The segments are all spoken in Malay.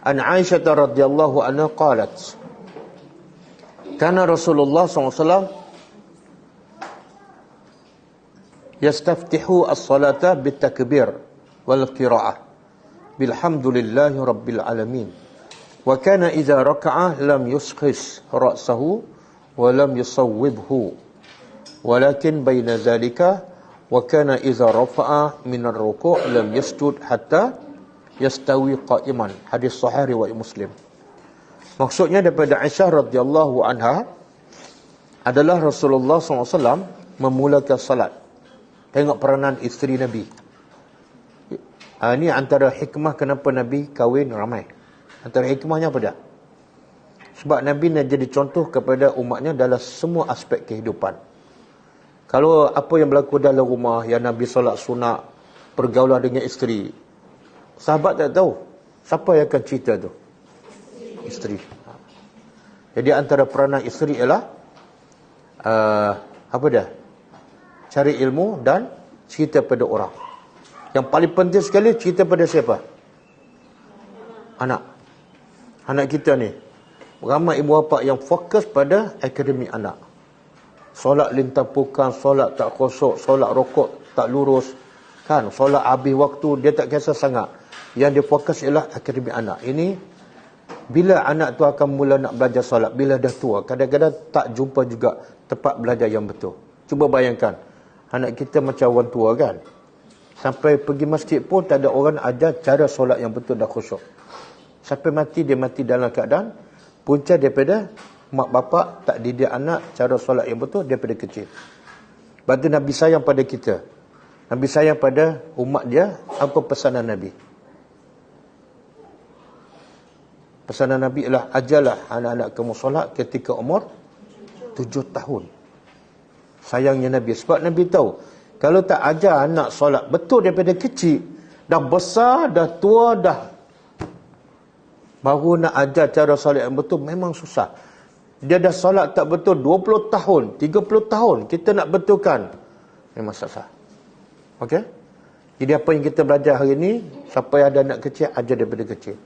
An Aisyah radhiyallahu anha qalat, kana Rasulullah SAW yastaftihu as-salata bitakbir wal qira'ah bilhamdulillahi rabbil alamin, wa kana idza raka'a lam yuskhis ra'sahu wa lam yusawwibhu walakin baina dhalika wa kana idza rafa'a min ar-ruku' lam yasjud hatta yastawi qa'iman. Hadis sahih riwayat Muslim. Maksudnya daripada Aisyah radhiyallahu anha adalah Rasulullah SAW memulakan salat. Tengok peranan isteri Nabi. Ini antara hikmah kenapa Nabi kahwin ramai. Antara hikmahnya apa dah? Sebab Nabi nak jadi contoh kepada umatnya dalam semua aspek kehidupan. Kalau apa yang berlaku dalam rumah, yang Nabi solat sunat, pergaulan dengan isteri, sahabat tak tahu. Siapa yang akan cerita tu? Isteri. Jadi antara peranan isteri ialah apa dah? Cari ilmu dan cerita pada orang. Yang paling penting sekali, cerita pada siapa? Anak. Anak kita ni. Ramai ibu bapa yang fokus pada akademik anak. Solat lintang pukan, solat tak khusyuk, solat rokok tak lurus. Kan, solat habis waktu, dia tak kisah sangat. Yang dia fokus ialah akademik anak. Ini, bila anak tu akan mula nak belajar solat, bila dah tua, kadang-kadang tak jumpa juga tempat belajar yang betul. Cuba bayangkan, anak kita macam orang tua kan. Sampai pergi masjid pun tak ada orang ajar cara solat yang betul dan khusyuk. Sampai mati, dia mati dalam keadaan punca daripada mak bapak tak didik anak cara solat yang betul daripada kecil. Sebab tu Nabi sayang pada kita. Nabi sayang pada umat dia. Apa pesanan Nabi? Pesanan Nabi ialah ajarlah anak-anak kamu solat ketika umur 7 tahun. Sayangnya Nabi. Sebab Nabi tahu, kalau tak ajar anak solat betul daripada kecil, dah besar, dah tua, dah baru nak ajar cara solat yang betul, memang susah. Dia dah solat tak betul 20 tahun, 30 tahun, kita nak betulkan, memang susah. Okey? Jadi apa yang kita belajar hari ini, siapa yang ada anak kecil, ajar daripada kecil.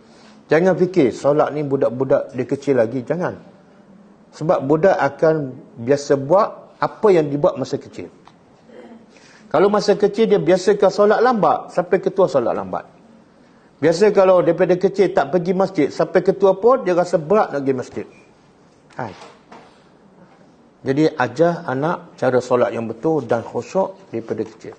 Jangan fikir solat ni budak-budak dia kecil lagi, jangan. Sebab budak akan biasa buat apa yang dibuat masa kecil. Kalau masa kecil dia biasakan solat lambat, sampai ketua solat lambat. Biasa kalau daripada kecil tak pergi masjid, sampai ketua pun dia rasa berat nak pergi masjid. Hai. Jadi ajar anak cara solat yang betul dan khusyuk daripada kecil.